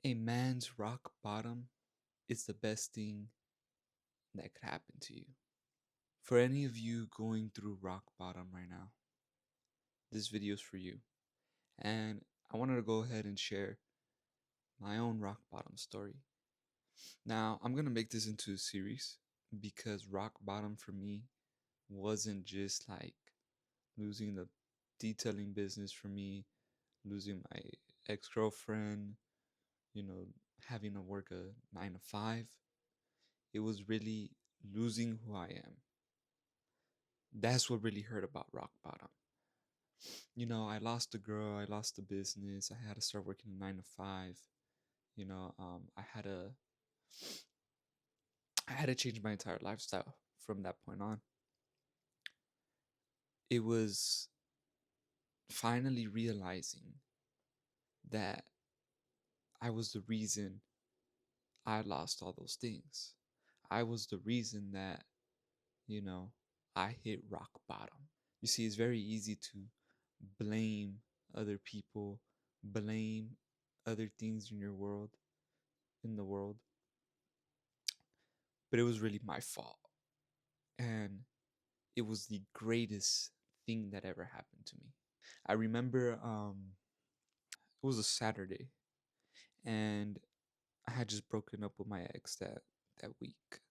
A man's rock bottom is the best thing that could happen to you. For any of you going through rock bottom right now, this video is for you. And I wanted to go ahead and share my own rock bottom story. Now, I'm going to make this into a series because rock bottom for me wasn't just like losing the detailing business for me, losing my ex girlfriend, having to work a 9 to 5. It was really losing who I am. That's what really hurt about rock bottom. I lost the girl, I lost the business, I had to start working a 9 to 5. I had to change my entire lifestyle from that point on. It was finally realizing that I was the reason I lost all those things. I was the reason that, you know, I hit rock bottom. You see, it's very easy to blame other people, blame other things in the world, but it was really my fault. And it was the greatest thing that ever happened to me. I remember it was a Saturday and I had just broken up with my ex that week.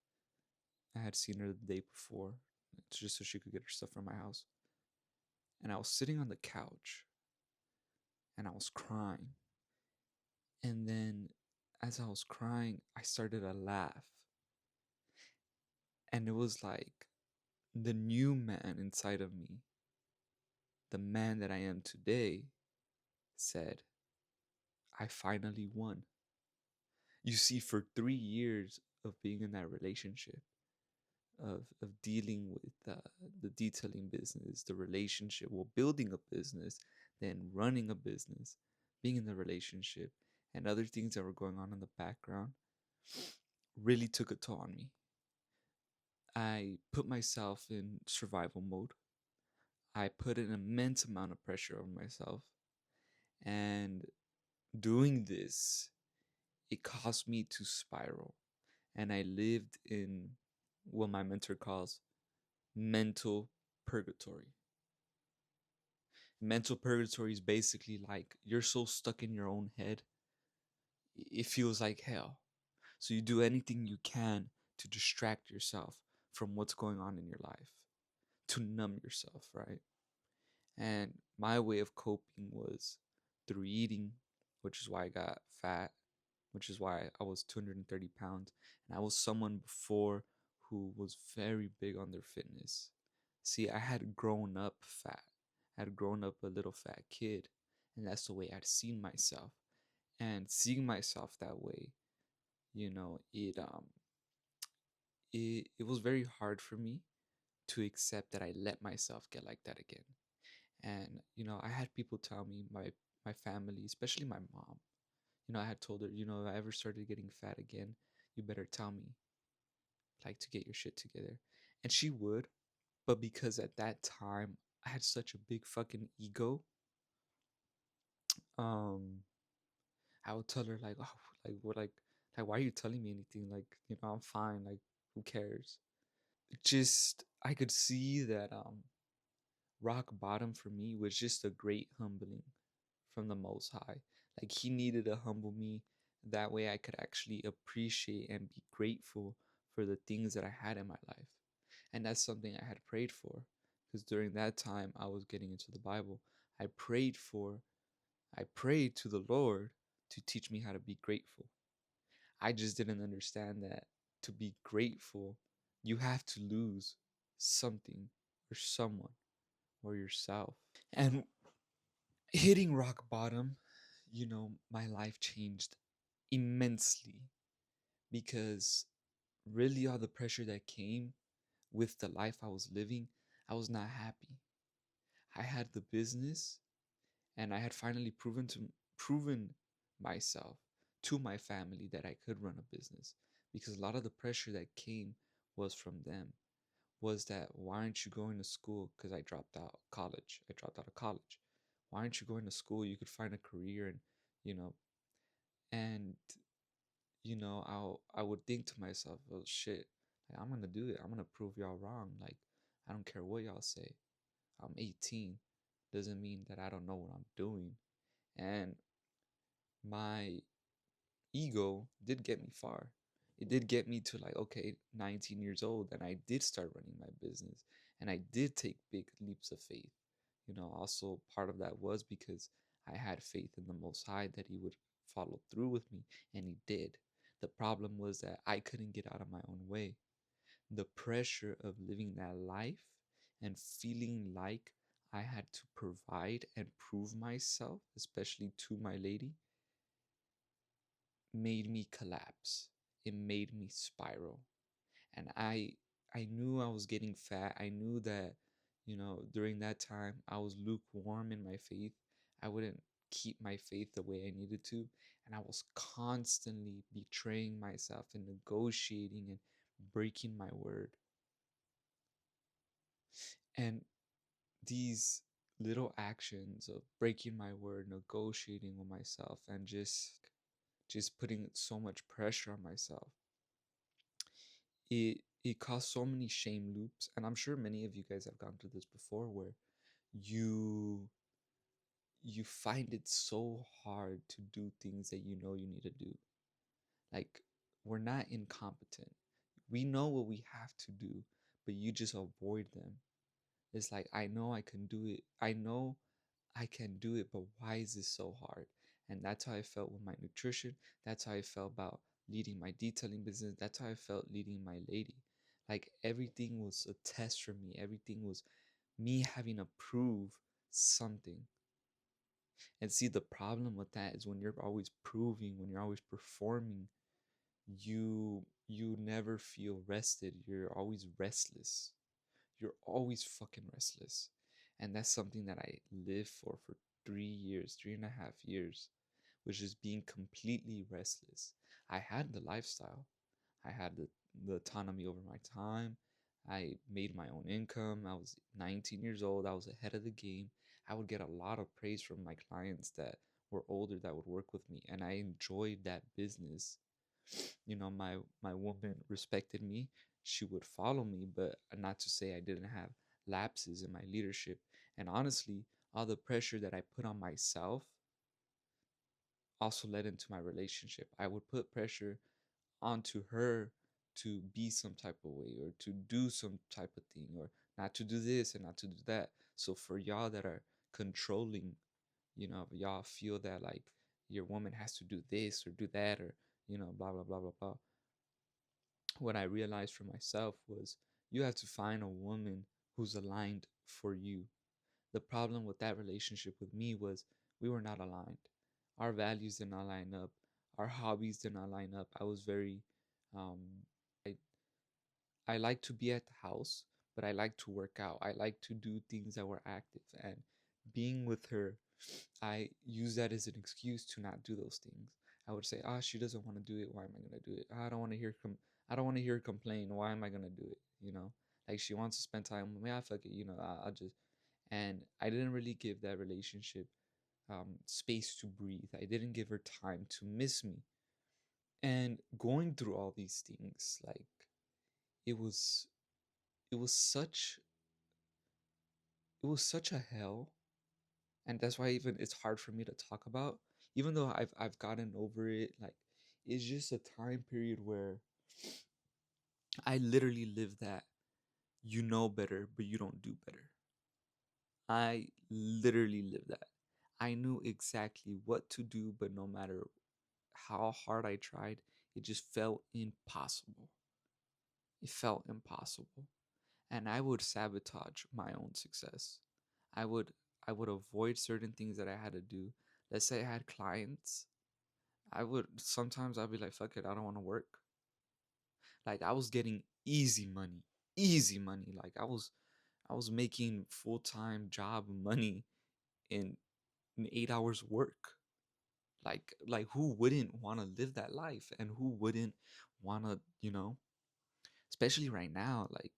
I had seen her the day before just so she could get her stuff from my house. And I was sitting on the couch and I was crying. And then as I was crying, I started to laugh. And it was like the new man inside of me, the man that I am today, said, I finally won. You see, for 3 years of being in that relationship, of dealing with the detailing business, the relationship, well, building a business, then running a business, being in the relationship, and other things that were going on in the background really took a toll on me. I put myself in survival mode. I put an immense amount of pressure on myself. And doing this, it caused me to spiral. And I lived in what my mentor calls mental purgatory. Mental purgatory is basically like you're so stuck in your own head, it feels like hell. So you do anything you can to distract yourself from what's going on in your life, to numb yourself, right? And my way of coping was through eating, which is why I got fat, which is why I was 230 pounds. And I was someone before who was very big on their fitness. See, I had grown up fat. I had grown up a little fat kid. And that's the way I'd seen myself. And seeing myself that way, it was very hard for me to accept that I let myself get like that again. And I had people tell me, my family, especially my mom, I had told her, if I ever started getting fat again, you better tell me, like, to get your shit together. And she would, but because at that time I had such a big fucking ego, um I would tell her like, oh, like what, like why are you telling me anything? Like, I'm fine, like, who cares? Just I could see that rock bottom for me was just a great humbling from the Most High. Like, he needed to humble me. That way I could actually appreciate and be grateful for the things that I had in my life. And that's something I had prayed for. Because during that time I was getting into the Bible. I I prayed to the Lord to teach me how to be grateful. I just didn't understand that to be grateful, you have to lose something or someone or yourself. And hitting rock bottom, my life changed immensely because really all the pressure that came with the life I was living, I was not happy. I had the business and I had finally proven myself to my family that I could run a business, because a lot of the pressure that came was from them. Was that, why aren't you going to school? Because I dropped out college. I dropped out of college. Why aren't you going to school? You could find a career and, you know, And I would think to myself, well, shit, like, I'm gonna do it. I'm gonna prove y'all wrong. Like, I don't care what y'all say. I'm 18. Doesn't mean that I don't know what I'm doing. And my ego did get me far. It did get me to, like, okay, 19 years old, and I did start running my business, and I did take big leaps of faith. Also part of that was because I had faith in the Most High that He would follow through with me, and He did. The problem was that I couldn't get out of my own way. The pressure of living that life and feeling like I had to provide and prove myself, especially to my lady, made me collapse. It made me spiral. And I knew I was getting fat. I knew that, during that time I was lukewarm in my faith. I wouldn't keep my faith the way I needed to, and I was constantly betraying myself and negotiating and breaking my word. And these little actions of breaking my word, negotiating with myself, and just putting so much pressure on myself, it caused so many shame loops. And I'm sure many of you guys have gone through this before, where you you find it so hard to do things that you need to do. Like, we're not incompetent. We know what we have to do, but you just avoid them. It's like, I know I can do it. I know I can do it, but why is this so hard? And that's how I felt with my nutrition. That's how I felt about leading my detailing business. That's how I felt leading my lady. Like, everything was a test for me. Everything was me having to prove something. And see, the problem with that is when you're always proving, when you're always performing, you never feel rested. You're always restless. You're always fucking restless. And that's something that I lived for 3 years, 3.5 years, which is being completely restless. I had the lifestyle. I had the autonomy over my time. I made my own income. I was 19 years old. I was ahead of the game. I would get a lot of praise from my clients that were older that would work with me, and I enjoyed that business. My woman respected me. She would follow me, but not to say I didn't have lapses in my leadership. And honestly, all the pressure that I put on myself also led into my relationship. I would put pressure onto her to be some type of way, or to do some type of thing, or not to do this and not to do that. So for y'all that are controlling, y'all feel that like your woman has to do this or do that, or blah blah blah blah blah. What I realized for myself was, you have to find a woman who's aligned for you. The problem with that relationship with me was, we were not aligned. Our values did not line up. Our hobbies did not line up. I was very, um, I, I like to be at the house, but I like to work out. I like to do things that were active. And being with her, I use that as an excuse to not do those things. I would say, "Ah, she doesn't want to do it. Why am I gonna do it? I don't want to hear I don't want to hear her complain. Why am I gonna do it? Like, she wants to spend time with me. I fuck it. I'll just." And I didn't really give that relationship space to breathe. I didn't give her time to miss me. And going through all these things, like, it was it was such it was such a hell. And that's why even it's hard for me to talk about, even though I've gotten over it. Like, it's just a time period where I literally live that, better but you don't do better. I literally live that. I knew exactly what to do, but no matter how hard I tried, it just felt impossible. It felt impossible. And I would sabotage my own success. I would I would avoid certain things that I had to do. Let's say I had clients. I would sometimes I'd be like, fuck it, I don't want to work. Like, I was getting easy money. Easy money. Like, I was making full-time job money in 8 hours work. Like, who wouldn't want to live that life? And who wouldn't want to, especially right now, like,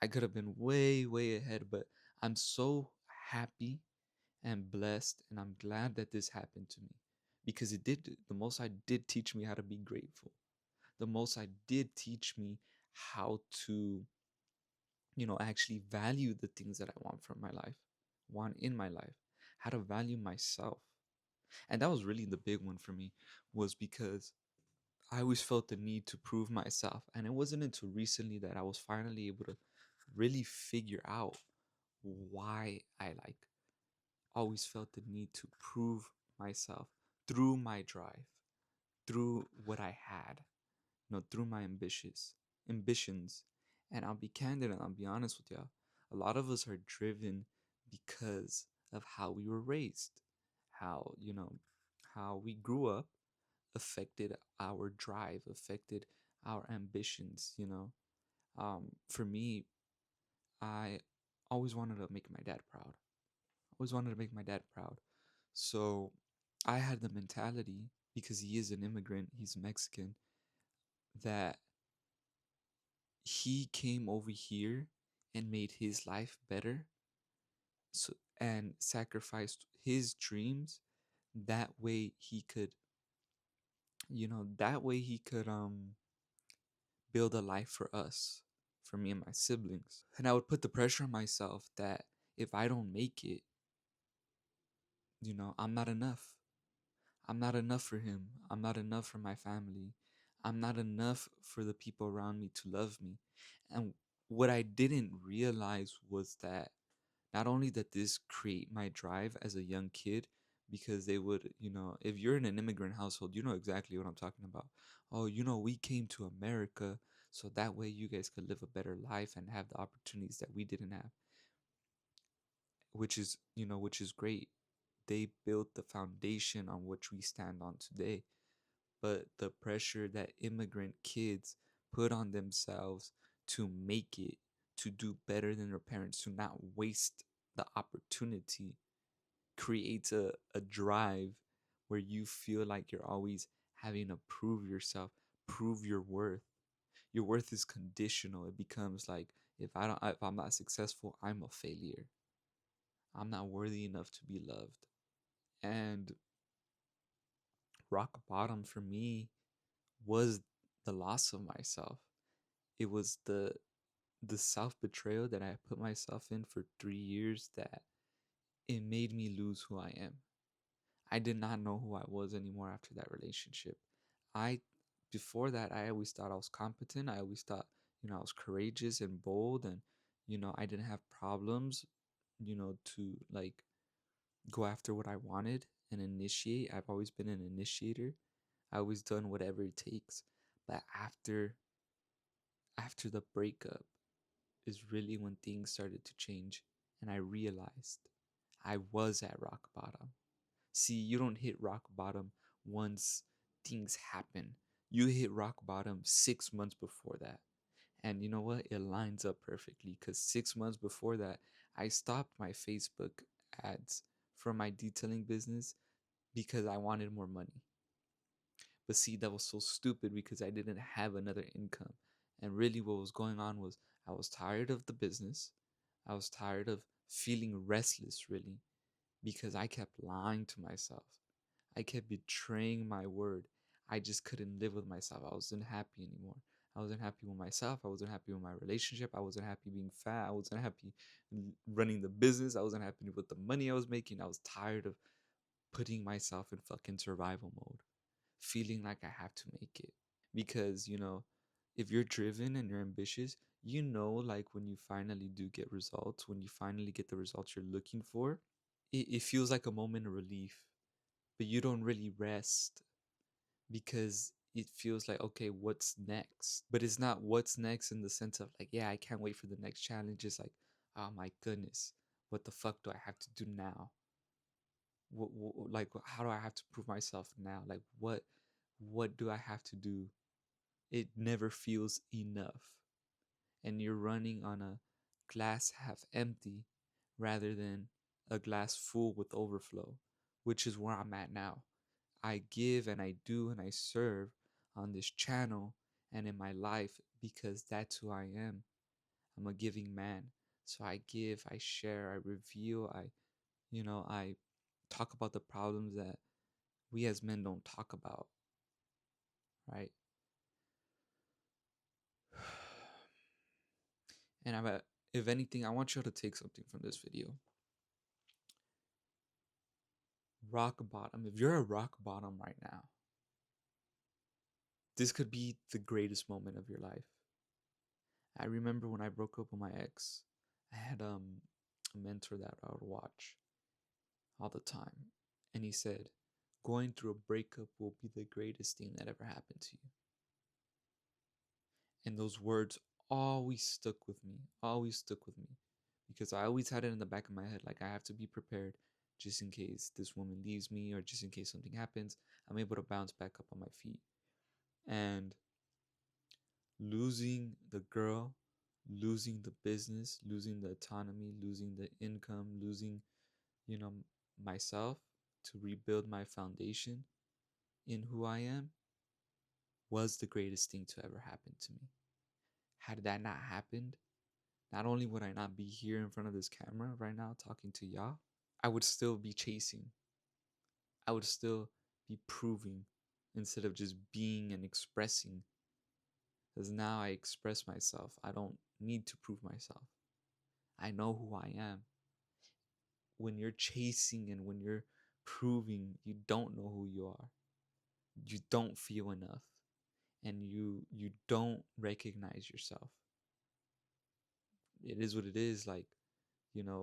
I could have been way, way ahead, but I'm so happy and blessed, and I'm glad that this happened to me, because the Most High did teach me how to be grateful. The Most High did teach me how to, actually value the things that I want from my life, want in my life, how to value myself. And that was really the big one for me, was because I always felt the need to prove myself. And it wasn't until recently that I was finally able to really figure out why I always felt the need to prove myself through my drive, through what I had, through my ambitions. And I'll be candid and I'll be honest with y'all. A lot of us are driven because of how we were raised, how, how we grew up affected our drive, affected our ambitions, For me, I always wanted to make my dad proud. Always wanted to make my dad proud. So I had the mentality, because he is an immigrant, he's Mexican, that he came over here and made his life better, so, and sacrificed his dreams, that way he could, build a life for us, for me and my siblings. And I would put the pressure on myself that if I don't make it, I'm not enough. I'm not enough for him. I'm not enough for my family. I'm not enough for the people around me to love me. And what I didn't realize was that not only did this create my drive as a young kid, because they would, if you're in an immigrant household, you know exactly what I'm talking about. Oh, we came to America so that way you guys could live a better life and have the opportunities that we didn't have, which is great. They built the foundation on which we stand on today. But the pressure that immigrant kids put on themselves to make it, to do better than their parents, to not waste the opportunity, creates a drive where you feel like you're always having to prove yourself, prove your worth. Your worth is conditional. It becomes like, if I'm not successful, I'm a failure. I'm not worthy enough to be loved. And rock bottom for me was the loss of myself. It was the self betrayal that I put myself in for 3 years, that it made me lose who I am. I did not know who I was anymore after that relationship. I Before that, I always thought I was competent. I always thought, I was courageous and bold, and I didn't have problems, to like go after what I wanted and initiate. I've always been an initiator. I always done whatever it takes. But after the breakup is really when things started to change, and I realized I was at rock bottom. See, you don't hit rock bottom once things happen. You hit rock bottom 6 months before that. And you know what? It lines up perfectly, because 6 months before that, I stopped my Facebook ads for my detailing business because I wanted more money. But see, that was so stupid because I didn't have another income. And really, what was going on was I was tired of the business. I was tired of feeling restless, really, because I kept lying to myself. I kept betraying my word. I just couldn't live with myself. I wasn't happy anymore. I wasn't happy with myself. I wasn't happy with my relationship. I wasn't happy being fat. I wasn't happy running the business. I wasn't happy with the money I was making. I was tired of putting myself in fucking survival mode, feeling like I have to make it. Because, if you're driven and you're ambitious, like when you finally do get results, when you finally get the results you're looking for, it feels like a moment of relief, but you don't really rest because it feels like, okay, what's next? But it's not what's next in the sense of like, yeah, I can't wait for the next challenge. It's like, oh my goodness, what the fuck do I have to do now? Like, how do I have to prove myself now? Like, what do I have to do? It never feels enough. And you're running on a glass half empty rather than a glass full with overflow, which is where I'm at now. I give and I do and I serve on this channel and in my life because that's who I am. I'm a giving man. So I give, I share, I reveal, I talk about the problems that we as men don't talk about, right? And if anything, I want you all to take something from this video. Rock bottom. If you're at rock bottom right now, this could be the greatest moment of your life. I remember when I broke up with my ex, I had a mentor that I would watch all the time. And he said, going through a breakup will be the greatest thing that ever happened to you. And those words always stuck with me, always stuck with me. Because I always had it in the back of my head, like I have to be prepared just in case this woman leaves me or just in case something happens. I'm able to bounce back up on my feet. And losing the girl, losing the business, losing the autonomy, losing the income, losing, you know, myself to rebuild my foundation in who I am was the greatest thing to ever happen to me. Had that not happened, not only would I not be here in front of this camera right now talking to y'all, I would still be chasing. I would still be proving instead of just being and expressing. Because now I express myself. I don't need to prove myself. I know who I am. When you're chasing and when you're proving, you don't know who you are. You don't feel enough. And you don't recognize yourself. It is what it is. Like,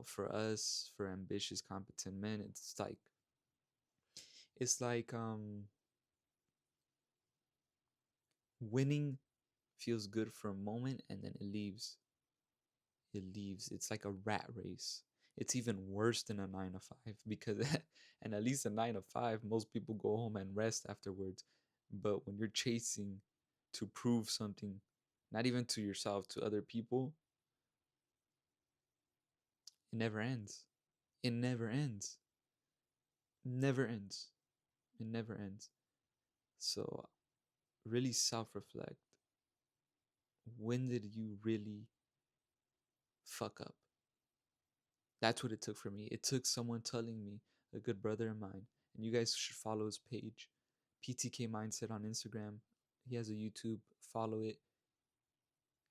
for us, for ambitious, competent men, it's like winning feels good for a moment and then it leaves. It's like a rat race. It's even worse than a 9 to 5 because and at least a 9 to 5 most people go home and rest afterwards. But when you're chasing to prove something, not even to yourself, to other people, it never ends. It never ends. Never ends. It never ends. So really self-reflect. When did you really fuck up? That's what it took for me. It took someone telling me, a good brother of mine, and you guys should follow his page, PTK Mindset on Instagram. He has a YouTube, follow it,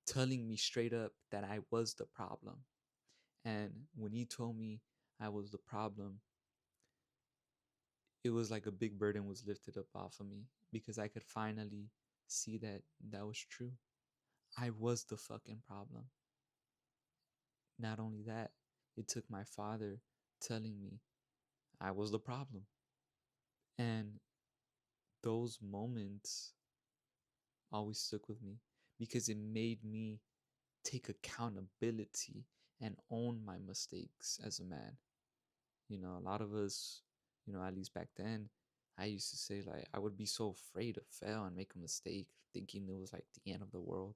telling me straight up that I was the problem. And when he told me I was the problem, it was like a big burden was lifted up off of me because I could finally see that that was true. I was the fucking problem. Not only that, it took my father telling me I was the problem. And those moments always stuck with me because it made me take accountability and own my mistakes as a man. A lot of us, at least back then, I used to say, like, I would be so afraid to fail and make a mistake, thinking it was like the end of the world.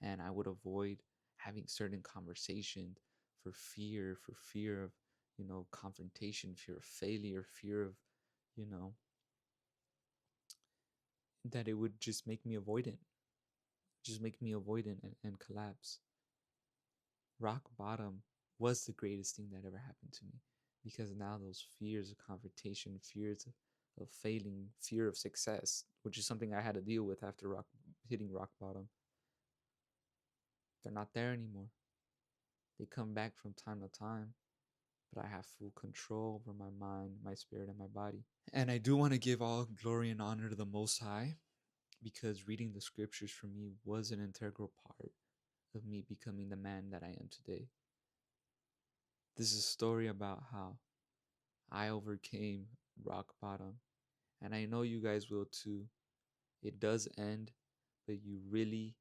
And I would avoid having certain conversations for fear of, confrontation, fear of failure, fear of, you know, that it would just make me avoidant and collapse. Rock bottom was the greatest thing that ever happened to me because now those fears of confrontation, fears of failing, fear of success, which is something I had to deal with after hitting rock bottom, they're not there anymore. They come back from time to time, but I have full control over my mind, my spirit, and my body. And I do want to give all glory and honor to the Most High because reading the scriptures for me was an integral part of me becoming the man that I am today. This is a story about how I overcame rock bottom, and I know you guys will too. It does end, but you really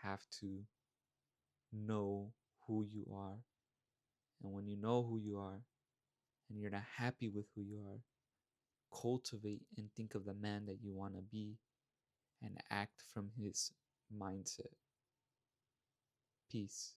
have to know who you are. And when you know who you are and you're not happy with who you are, cultivate and think of the man that you want to be and act from his mindset. Peace.